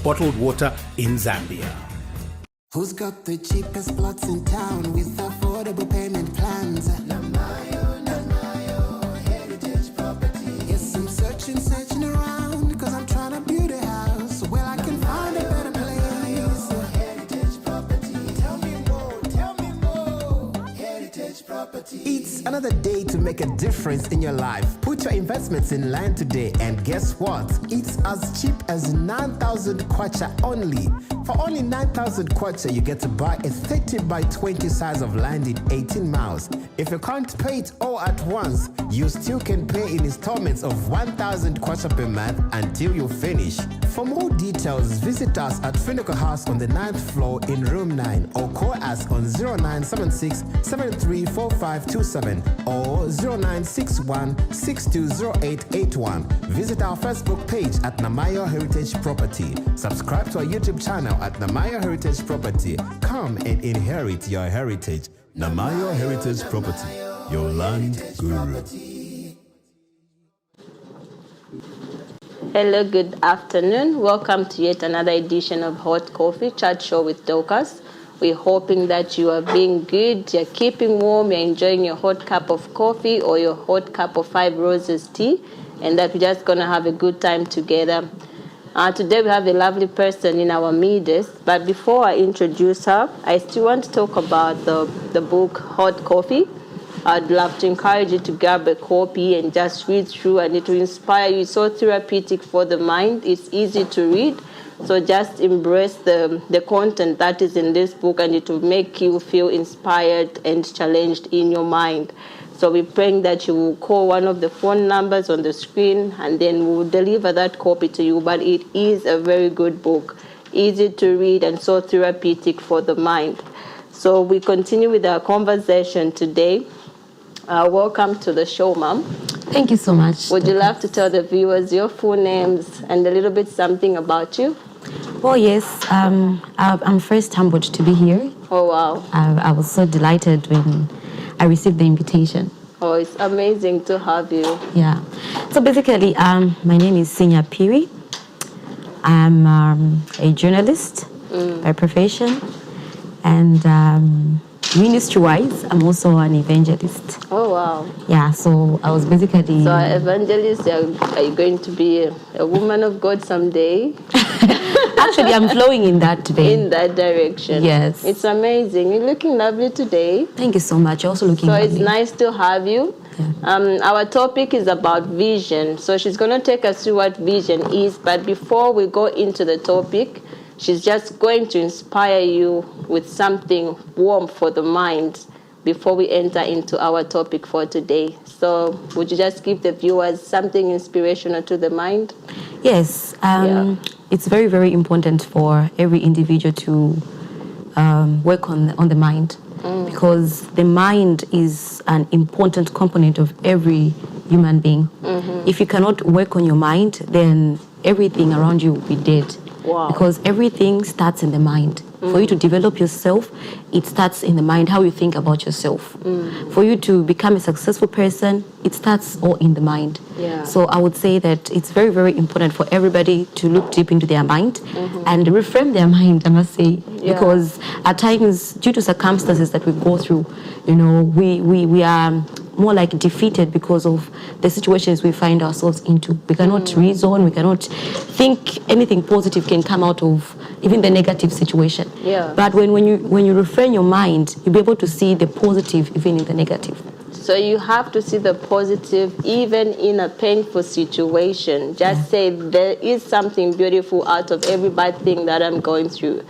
of bottled water in Zambia. Who's got the cheapest plots in town with affordable payment plans? Namayo, Heritage Property. Yes, I'm searching around, cause I'm trying to build a house where I can find a better place. Heritage Property. Tell me more. Heritage Property. It's another day to make a difference in your life. Put your investments in land today, and guess what? It's as cheap as 9,000 kwacha only. For only 9,000 kwacha, you get to buy a 30 by 20 size of land in 18 miles. If you can't pay it all at once, you still can pay in installments of 1,000 kwacha per month until you finish. For more details, visit us at Finical House on the 9th floor in room 9, or call us on 0976 734527 or 0961 620881. Visit our Facebook page at Namayo Heritage Property. Subscribe to our YouTube channel at Namayo Heritage Property. Come and inherit your heritage. Namayo Heritage Property, your land guru. Hello, good afternoon. Welcome to yet another edition of Hot Coffee Chat Show with Dorcas. We're hoping that you are being good, you're keeping warm, you're enjoying your hot cup of coffee or your hot cup of 5 Roses tea, and that we're just going to have a good time together. Today we have a lovely person in our midst, but before I introduce her, I still want to talk about the book Hot Coffee. I'd love to encourage you to grab a copy and just read through, and it will inspire you. It's so therapeutic for the mind. It's easy to read. So just embrace the content that is in this book, and it will make you feel inspired and challenged in your mind. So we're praying that you will call one of the phone numbers on the screen, and then we'll deliver that copy to you. But it is a very good book, easy to read and so therapeutic for the mind. So we continue with our conversation today. Welcome to the show, Mom. Thank you so much. Would you love to tell the viewers your full names and a little bit something about you? Oh, yes. I'm first humbled to be here. Oh, wow. I was so delighted when I received the invitation. Oh, it's amazing to have you. Yeah. So basically, my name is Sinya Piri. I'm a journalist by profession, and ministry-wise, I'm also an evangelist. Oh, wow. Yeah, so I was basically... So evangelist, are you going to be a woman of God someday? Actually, I'm flowing in that vein. In that direction. Yes. It's amazing. You're looking lovely today. Thank you so much. You're also looking lovely. So it's nice to have you. Yeah. Our topic is about vision. So she's going to take us through what vision is. But before we go into the topic, she's just going to inspire you with something warm for the mind before we enter into our topic for today. So would you just give the viewers something inspirational to the mind? Yes. It's very, very important for every individual to work on the mind, because the mind is an important component of every human being. Mm-hmm. If you cannot work on your mind, then everything around you will be dead. Wow. Because everything starts in the mind. For you to develop yourself, it starts in the mind, how you think about yourself. For you to become a successful person, it starts all in the mind. Yeah. So I would say that it's very, very important for everybody to look deep into their mind and reframe their mind, I must say. Yeah. Because at times, due to circumstances that we go through, you know, we are more like defeated because of the situations we find ourselves into. We cannot reason, we cannot think anything positive can come out of even the negative situation. Yeah. But when you refrain your mind, you'll be able to see the positive even in the negative. So you have to see the positive even in a painful situation. Just say there is something beautiful out of every bad thing that I'm going through.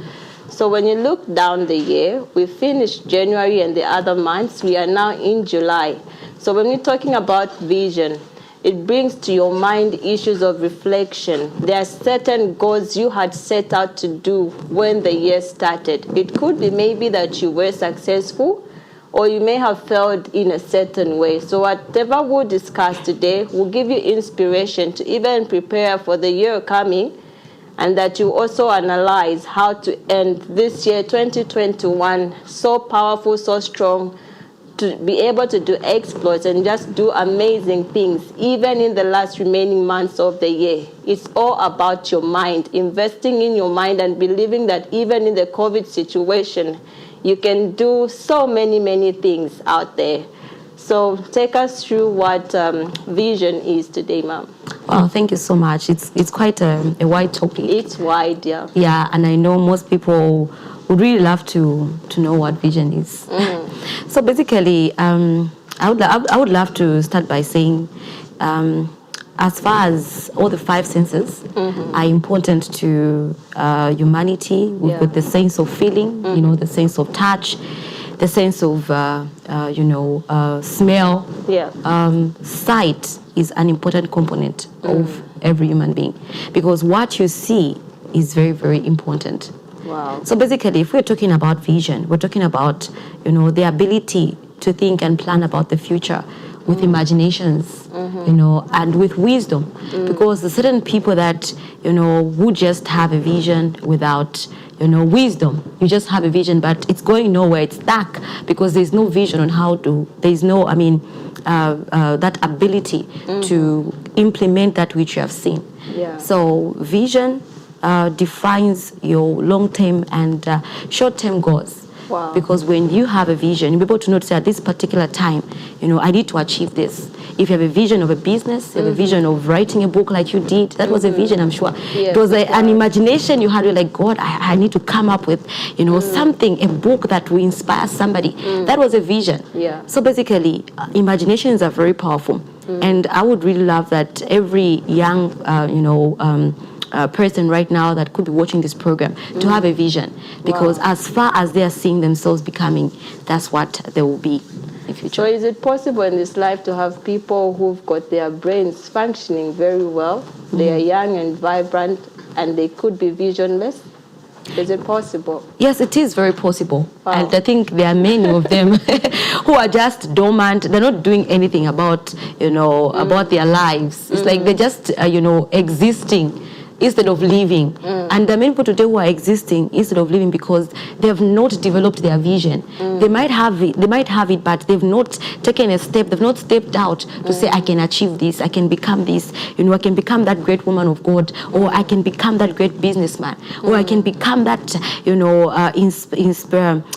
So when you look down the year, we finished January and the other months. We are now in July. So when we're talking about vision, it brings to your mind issues of reflection. There are certain goals you had set out to do when the year started. It could be maybe that you were successful, or you may have failed in a certain way. So whatever we'll discuss today will give you inspiration to even prepare for the year coming, and that you also analyze how to end this year, 2021, so powerful, so strong, to be able to do exploits and just do amazing things, even in the last remaining months of the year. It's all about your mind, investing in your mind and believing that even in the COVID situation, you can do so many things out there. So take us through what vision is today, ma'am. Wow, thank you so much. It's quite a wide topic. It's wide, yeah. Yeah, and I know most people would really love to know what vision is. So basically, I would love to start by saying, as far as all the five senses are important to humanity, with the sense of feeling, the sense of touch, the sense of smell. Sight is an important component of every human being, because what you see is very important. Wow. So basically, if we're talking about vision, we're talking about the ability to think and plan about the future with imaginations, and with wisdom, because the certain people that would just have a vision without wisdom. You just have a vision, but it's going nowhere. It's stuck because there's no vision on how to. There's no, that ability to implement that which you have seen. Yeah. So vision defines your long-term and short-term goals. Wow. Because when you have a vision, you'll be able to notice at this particular time, I need to achieve this. If you have a vision of a business, you have a vision of writing a book like you did, that was a vision, I'm sure. Yes, it was an imagination you had. You're like, God, I need to come up with, something, a book that will inspire somebody. That was a vision. Yeah. So basically, imaginations are very powerful. And I would really love that every young, person right now that could be watching this program to have a vision, because as far as they are seeing themselves becoming, that's what they will be in future. So is it possible in this life to have people who've got their brains functioning very well, they are young and vibrant, and they could be visionless? Is it possible? Yes, it is very possible. Wow. And I think there are many of them who are just dormant. They're not doing anything about, about their lives. It's like they're just, existing instead of living. And there are many people today who are existing instead of living because they have not developed their vision. They might have it, but they've not taken a step. They've not stepped out to say, I can achieve this, I can become this, I can become that great woman of God, or I can become that great businessman, or I can become that,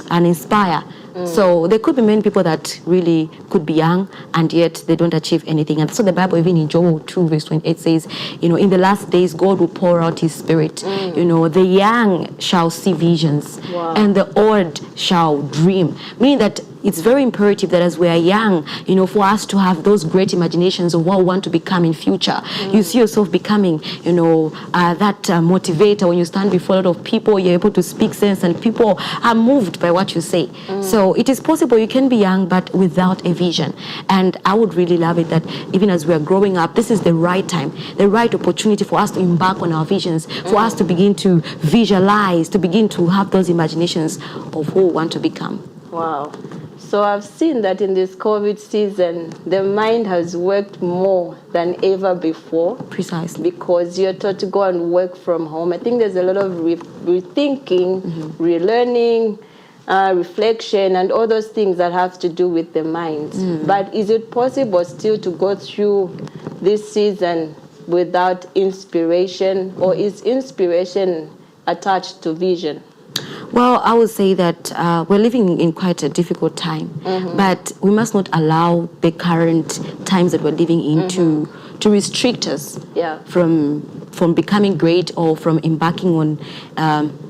inspire. So there could be many people that really could be young and yet they don't achieve anything. And so the Bible, even in Job 2 verse 28 says, in the last days God will pour out his spirit. The young shall see visions. Wow. And the old shall dream. Meaning that it's very imperative that as we are young, for us to have those great imaginations of what we want to become in future. You see yourself becoming, that motivator. When you stand before a lot of people, you're able to speak sense and people are moved by what you say. So it is possible you can be young but without a vision. And I would really love it that even as we are growing up, this is the right time, the right opportunity for us to embark on our visions, for us to begin to visualize, to begin to have those imaginations of who we want to become. Wow. So I've seen that in this COVID season, the mind has worked more than ever before. Precisely. Because you're taught to go and work from home. I think there's a lot of rethinking, relearning, reflection, and all those things that have to do with the mind. But is it possible still to go through this season without inspiration, or is inspiration attached to vision? Well, I would say that we're living in quite a difficult time, but we must not allow the current times that we're living in to restrict us from becoming great or from embarking on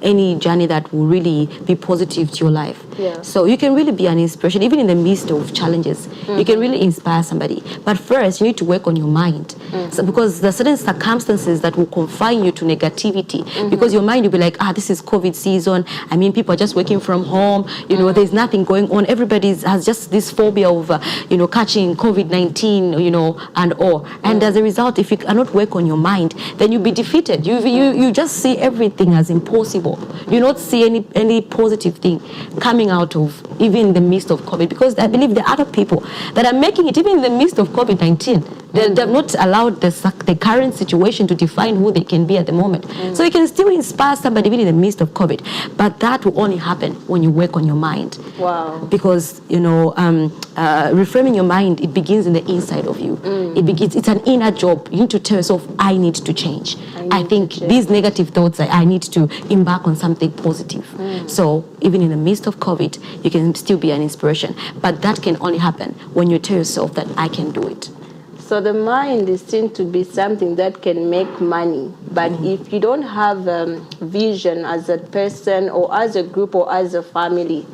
any journey that will really be positive to your life. Yeah. So you can really be an inspiration, even in the midst of challenges. You can really inspire somebody. But first, you need to work on your mind. So because there are certain circumstances that will confine you to negativity. Because your mind will be like, this is COVID season. I mean, people are just working from home. There's nothing going on. Everybody has just this phobia of, catching COVID-19, and all. And as a result, if you cannot work on your mind, then you'll be defeated. You just see everything as impossible. You don't see any positive thing coming out of even in the midst of COVID, because I believe there are other people that are making it even in the midst of COVID-19. They've not allowed the current situation to define who they can be at the moment. So you can still inspire somebody even in the midst of COVID, but that will only happen when you work on your mind. Wow. Because, reframing your mind, it begins in the inside of you. It's an inner job. You need to tell yourself, I need to change. I think these negative thoughts, I need to embark on something positive. So even in the midst of COVID, you can still be an inspiration. But that can only happen when you tell yourself that I can do it. So the mind is seen to be something that can make money. But if you don't have vision as a person or as a group or as a family,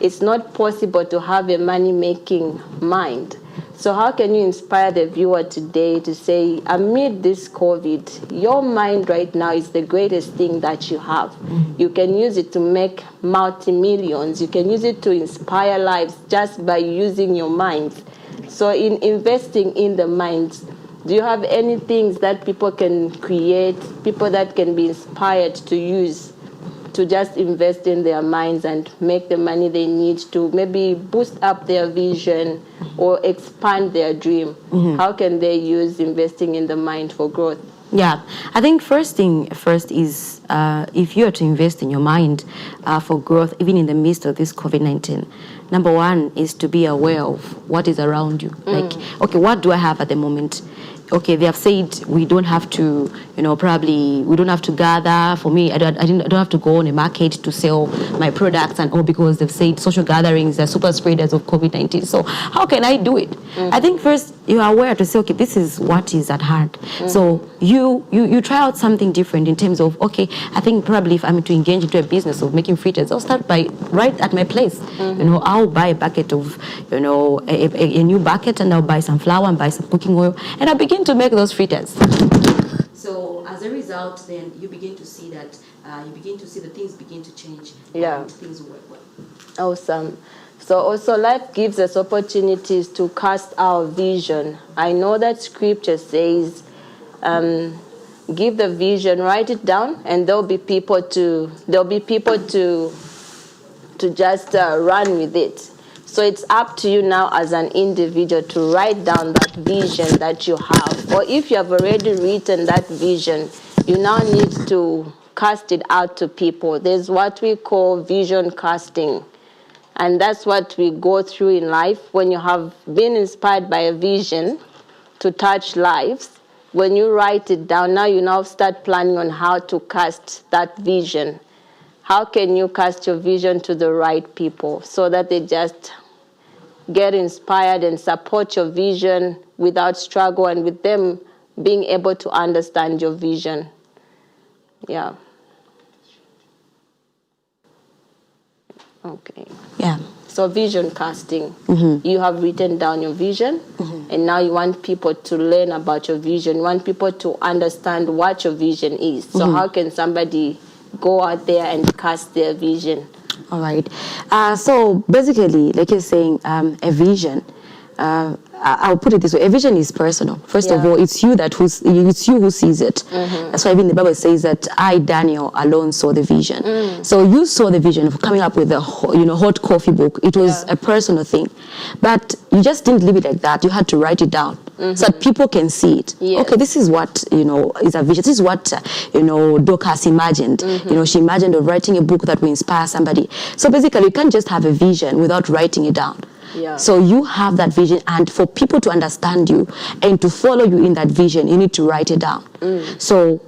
it's not possible to have a money-making mind. So how can you inspire the viewer today to say, amid this COVID, your mind right now is the greatest thing that you have. You can use it to make multi-millions. You can use it to inspire lives just by using your mind. So in investing in the minds, do you have any things that people can create, people that can be inspired to use to just invest in their minds and make the money they need to maybe boost up their vision or expand their dream? How can they use investing in the mind for growth? Yeah, I think first is if you are to invest in your mind for growth, even in the midst of this COVID-19, number one is to be aware of what is around you. Like, okay, what do I have at the moment? Okay, they have said we don't have to, probably we don't have to gather. For me, I don't have to go on a market to sell my products and all because they've said social gatherings are super spreaders of COVID-19. So how can I do it? I think first you are aware to say, okay, this is what is at hand. So you try out something different in terms of, okay, I think probably if I'm to engage into a business of making fritters, I'll start by right at my place. I'll buy a bucket of, a new bucket, and I'll buy some flour and buy some cooking oil, and I'll begin to make those fritters. So as a result, then you begin to see that the things begin to change. And things work well. Awesome. So also life gives us opportunities to cast our vision. I know that scripture says, give the vision, write it down, and there'll be people to just run with it. So it's up to you now as an individual to write down that vision that you have. Or if you have already written that vision, you now need to cast it out to people. There's what we call vision casting. And that's what we go through in life. When you have been inspired by a vision to touch lives, when you write it down, now you now start planning on how to cast that vision. How can you cast your vision to the right people so that they just get inspired and support your vision without struggle, and with them being able to understand your vision? Yeah. Okay. Yeah. So vision casting. You have written down your vision, and now you want people to learn about your vision. You want people to understand what your vision is. So how can somebody go out there and cast their vision? All right. So basically, like you're saying, a vision. I'll put it this way: a vision is personal. First of all, it's you who sees it. That's why even the Bible says that I, Daniel, alone saw the vision. So you saw the vision of coming up with a hot coffee book. It was a personal thing, but you just didn't leave it like that. You had to write it down so that people can see it. Okay, this is what is a vision. This is what Dorcas imagined. She imagined of writing a book that will inspire somebody. So basically, you can't just have a vision without writing it down. So you have that vision, and for people to understand you and to follow you in that vision, you need to write it down. So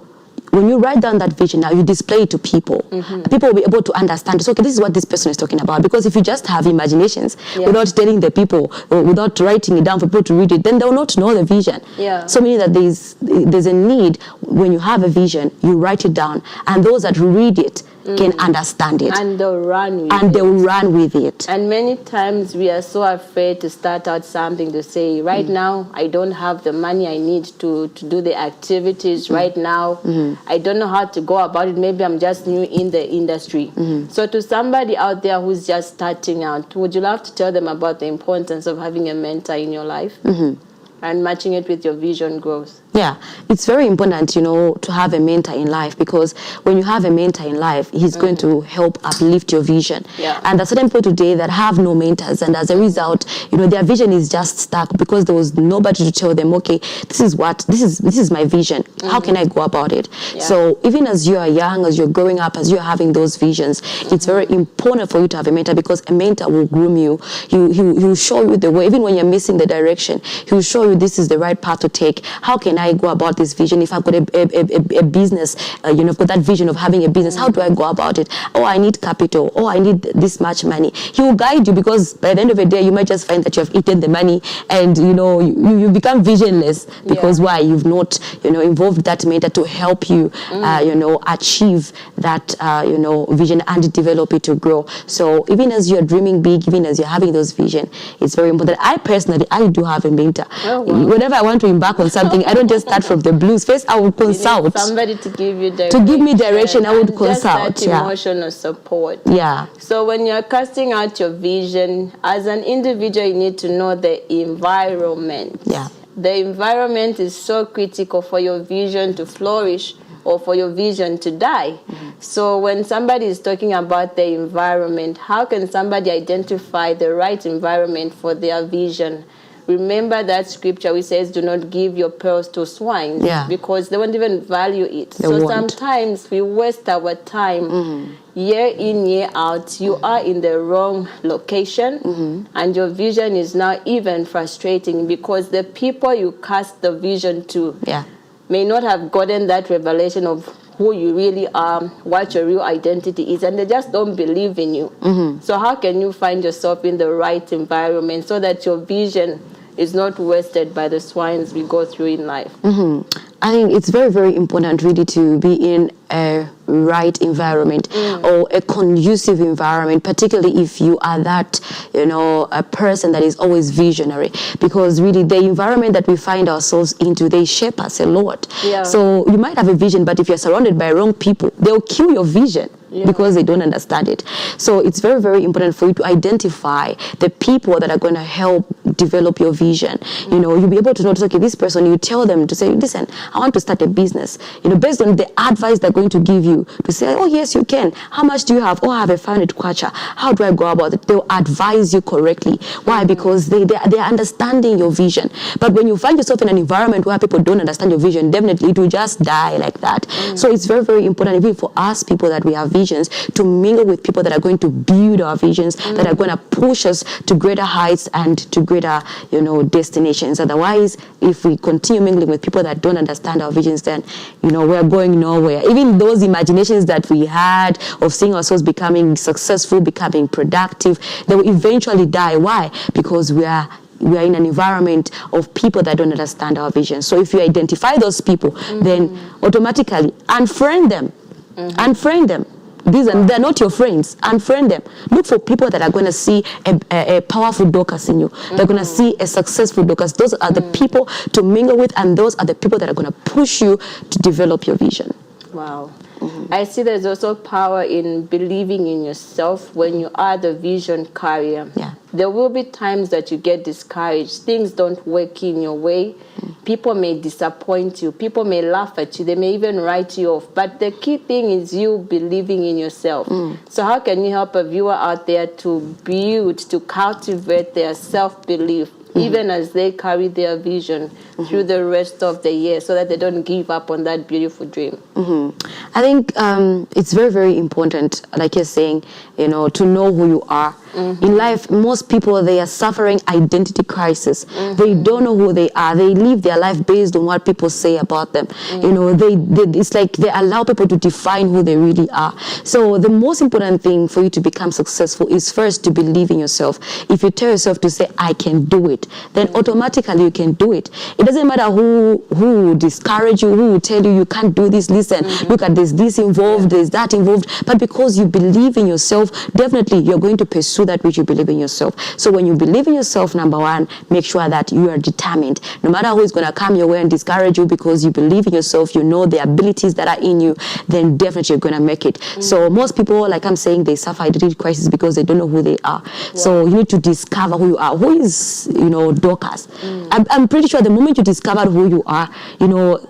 when you write down that vision, now you display it to people. People will be able to understand. So, okay, this is what this person is talking about. Because if you just have imaginations without telling the people, or without writing it down for people to read it, then they will not know the vision. So meaning that there's a need, when you have a vision, you write it down, and those that read it can understand it. And they'll run with it. And they'll run with it. And many times we are so afraid to start out something, to say, right now, I don't have the money I need to do the activities. Right now, I don't know how to go about it. Maybe I'm just new in the industry. So to somebody out there who's just starting out, would you love to tell them about the importance of having a mentor in your life? and matching it with your vision growth. Yeah, it's very important, you know, to have a mentor in life, because when you have a mentor in life, he's going to help uplift your vision. Yeah. And there are certain people today that have no mentors, and as a result, you know, their vision is just stuck because there was nobody to tell them, okay, this is my vision. How can I go about it? Yeah. So even as you are young, as you're growing up, as you're having those visions, it's very important for you to have a mentor, because a mentor will groom you. He'll show you the way. Even when you're missing the direction, he'll show you this is the right path to take. How can I go about this vision? If I've got a business, you know, I've got that vision of having a business, how do I go about it? Oh, I need capital. Oh, I need this much money. He will guide you, because by the end of the day, you might just find that you have eaten the money, and, you know, you become visionless, because why? You've not, you know, involved that mentor to help you, you know, achieve that, you know, vision and develop it to grow. So even as you're dreaming big, even as you're having those vision, it's very important. I personally, I do have a mentor. Oh, wow. Whenever I want to embark on something, I don't just start from the blues. First, I will consult. You need somebody to give you direction. To give me direction, I would consult. Just that emotional support. Yeah. So when you're casting out your vision, as an individual, you need to know the environment. Yeah. The environment is so critical for your vision to flourish or for your vision to die. So when somebody is talking about the environment, how can somebody identify the right environment for their vision? Remember that scripture which says, do not give your pearls to swine, because they won't even value it. Sometimes we waste our time year in, year out. You are in the wrong location, and your vision is now even frustrating, because the people you cast the vision to may not have gotten that revelation of who you really are, what your real identity is, and they just don't believe in you. So how can you find yourself in the right environment so that your vision is not wasted by the swines we go through in life? I think it's very, very important really to be in a right environment or a conducive environment, particularly if you are that, you know, a person that is always visionary, because really the environment that we find ourselves into, they shape us a lot. So you might have a vision, but if you're surrounded by wrong people, they'll kill your vision. Because they don't understand it. So it's very, very important for you to identify the people that are going to help develop your vision. You know, you'll be able to notice, okay, this person, you tell them to say, listen, I want to start a business. You know, based on the advice they're going to give you, to say, oh, yes, you can. How much do you have? Oh, I have a 500 kwacha. How do I go about it? They'll advise you correctly. Why? Because they are understanding your vision. But when you find yourself in an environment where people don't understand your vision, definitely it will just die like that. So it's very, very important, even for us people that we have visions, to mingle with people that are going to build our visions, that are going to push us to greater heights and to greater, you know, destinations. Otherwise, if we continue mingling with people that don't understand our visions, then, you know, we're going nowhere. Even those imaginations that we had of seeing ourselves becoming successful, becoming productive, they will eventually die. Why? Because we are in an environment of people that don't understand our vision. So if you identify those people, then automatically unfriend them. Unfriend them. They're not your friends. Unfriend them. Look for people that are going to see a powerful Dorcas in you. They're going to see a successful Dorcas. Those are the people to mingle with, and those are the people that are going to push you to develop your vision. Wow. I see there's also power in believing in yourself when you are the vision carrier. There will be times that you get discouraged. Things don't work in your way. People may disappoint you. People may laugh at you. They may even write you off. But the key thing is you believing in yourself. So how can you help a viewer out there to build, to cultivate their self-belief, even as they carry their vision through the rest of the year, so that they don't give up on that beautiful dream? I think it's very, very important, like you're saying, you know, to know who you are. In life, most people, they are suffering identity crisis. They don't know who they are. They live their life based on what people say about them. You know, it's like they allow people to define who they really are. So the most important thing for you to become successful is first to believe in yourself. If you tell yourself to say, I can do it, then automatically you can do it. It doesn't matter who will discourage you, who will tell you can't do this. Listen, look at this involved, there's that involved. But because you believe in yourself, definitely you're going to pursue that which you believe in yourself. So when you believe in yourself, number one, make sure that you are determined. No matter who is going to come your way and discourage you, because you believe in yourself, you know the abilities that are in you, then definitely you're going to make it. So most people, like I'm saying, they suffer identity crisis because they don't know who they are. So you need to discover who you are. Who is, you Dorcas. I'm pretty sure the moment you discovered who you are,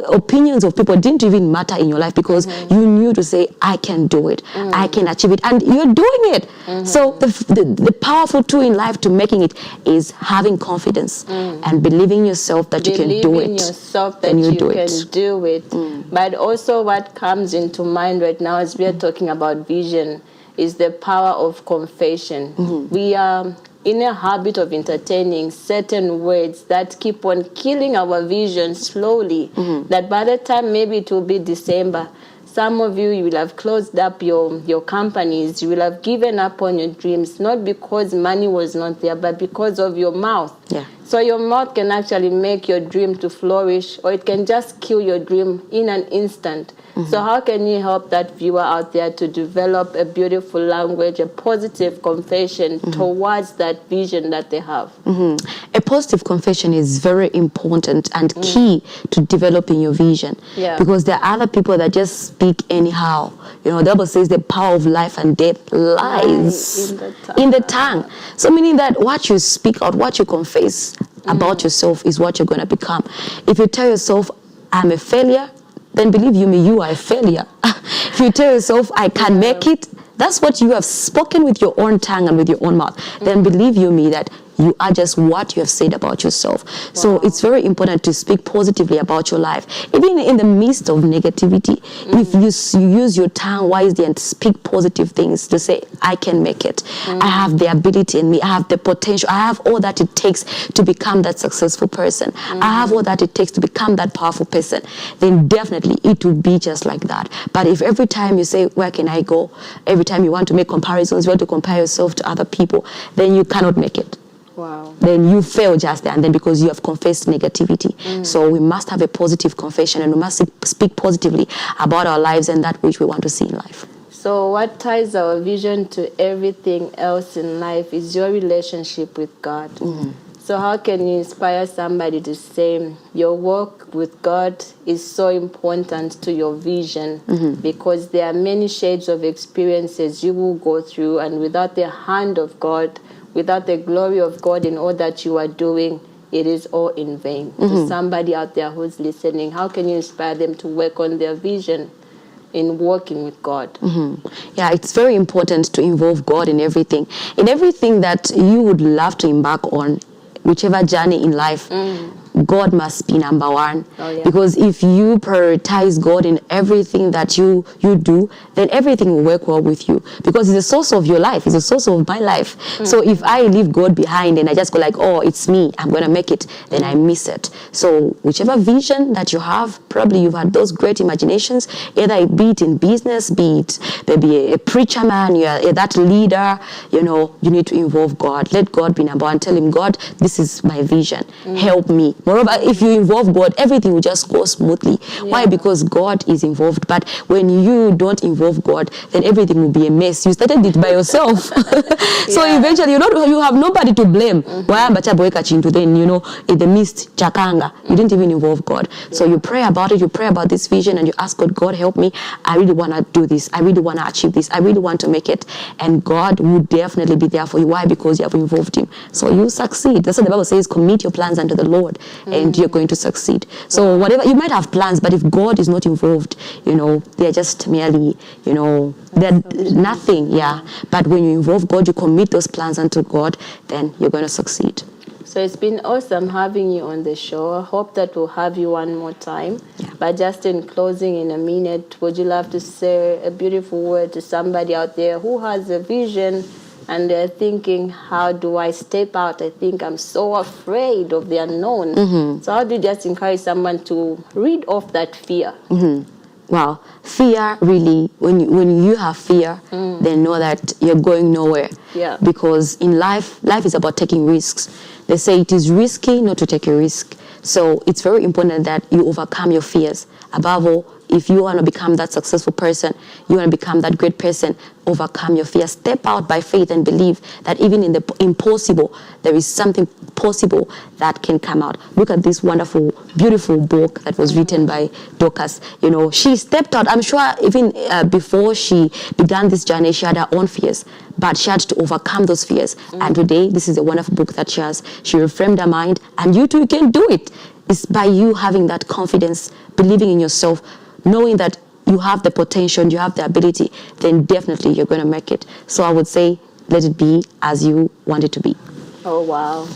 opinions of people didn't even matter in your life, because you knew to say, I can do it, I can achieve it, and you're doing it. So the powerful tool in life to making it is having confidence and believing yourself that you can do it. Believing yourself that you can do it. But also what comes into mind right now as we are talking about vision is the power of confession. We are in a habit of entertaining certain words that keep on killing our vision slowly, that by the time maybe it will be December, some of you will have closed up your companies, you will have given up on your dreams, not because money was not there, but because of your mouth. Yeah. So your mouth can actually make your dream to flourish, or it can just kill your dream in an instant. So how can you help that viewer out there to develop a beautiful language, a positive confession towards that vision that they have? A positive confession is very important and key to developing your vision. Because there are other people that just speak anyhow. The Bible says the power of life and death lies in the tongue. So meaning that what you speak out, what you confess about yourself is what you're going to become. If you tell yourself, I'm a failure, then believe you me, you are a failure. If you tell yourself, I can make it, that's what you have spoken with your own tongue and with your own mouth. Then believe you me that you are just what you have said about yourself. So it's very important to speak positively about your life. Even in the midst of negativity, if you use your tongue wisely and speak positive things to say, I can make it. I have the ability in me. I have the potential. I have all that it takes to become that successful person. I have all that it takes to become that powerful person. Then definitely it will be just like that. But if every time you say, where can I go? Every time you want to make comparisons, you want to compare yourself to other people, then you cannot make it. Wow. Then you fail just there, and then because you have confessed negativity. So we must have a positive confession, and we must speak positively about our lives and that which we want to see in life. So what ties our vision to everything else in life is your relationship with God. So how can you inspire somebody to say your work with God is so important to your vision? Because there are many shades of experiences you will go through, and without the hand of God, without the glory of God in all that you are doing, it is all in vain. To somebody out there who's listening, how can you inspire them to work on their vision in working with God? Yeah, it's very important to involve God in everything. In everything that you would love to embark on, whichever journey in life, God must be number one. Because if you prioritize God in everything that you do, then everything will work well with you. Because He's the source of your life. He's the source of my life. So if I leave God behind and I just go like, oh, it's me, I'm going to make it, then I miss it. So whichever vision that you have, probably you've had those great imaginations, either be it in business, be it maybe a preacher man, you're that leader, you need to involve God. Let God be number one. Tell Him, God, this is my vision. Help me. Moreover, if you involve God, everything will just go smoothly. Why? Because God is involved. But when you don't involve God, then everything will be a mess. You started it by yourself. So eventually, you have nobody to blame. Then, in the midst, chakanga, you didn't even involve God. So you pray about it, you pray about this vision, and you ask God, God, help me. I really want to do this. I really want to achieve this. I really want to make it. And God will definitely be there for you. Why? Because you have involved Him. So you succeed. That's what the Bible says, commit your plans unto the Lord, and you're going to succeed. So whatever, you might have plans, but if God is not involved, they're just merely, they're nothing. But when you involve God, you commit those plans unto God, then you're going to succeed. So it's been awesome having you on the show. I hope that we'll have you one more time. But just in closing, in a minute, would you love to say a beautiful word to somebody out there who has a vision and they're thinking, how do I step out? I think I'm so afraid of the unknown. So how do you just encourage someone to rid off that fear? Wow, fear really, when you have fear, then know that you're going nowhere. Because in life is about taking risks. They say it is risky not to take a risk. So it's very important that you overcome your fears. Above all, if you want to become that successful person, you want to become that great person, overcome your fear. Step out by faith and believe that even in the impossible, there is something possible that can come out. Look at this wonderful, beautiful book that was written by Dorcas. You know, she stepped out. I'm sure even before she began this journey, she had her own fears, but she had to overcome those fears. And today, this is a wonderful book that she has. She reframed her mind, and you too can do it. It's by you having that confidence, believing in yourself, knowing that you have the potential, you have the ability, then definitely you're going to make it. So I would say, let it be as you want it to be. Oh, wow.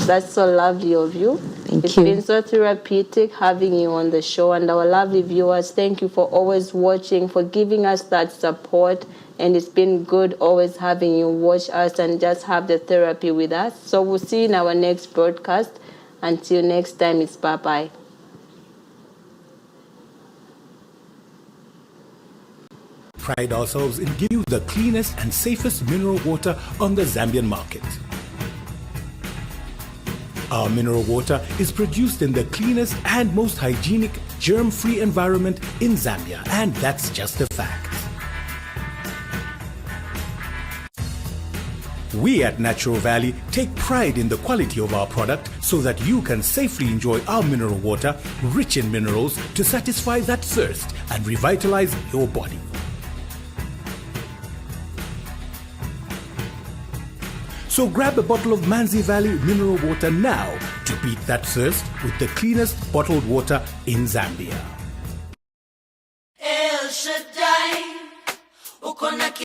That's so lovely of you. Thank It's you. been so therapeutic having you on the show. And our lovely viewers, thank you for always watching, for giving us that support. And it's been good always having you watch us and just have the therapy with us. So we'll see you in our next broadcast. Until next time, it's bye-bye. Pride ourselves in giving you the cleanest and safest mineral water on the Zambian market. Our mineral water is produced in the cleanest and most hygienic, germ-free environment in Zambia, and that's just a fact. We at Natural Valley take pride in the quality of our product so that you can safely enjoy our mineral water, rich in minerals, to satisfy that thirst and revitalize your body. So grab a bottle of Manzi Valley mineral water now to beat that thirst with the cleanest bottled water in Zambia.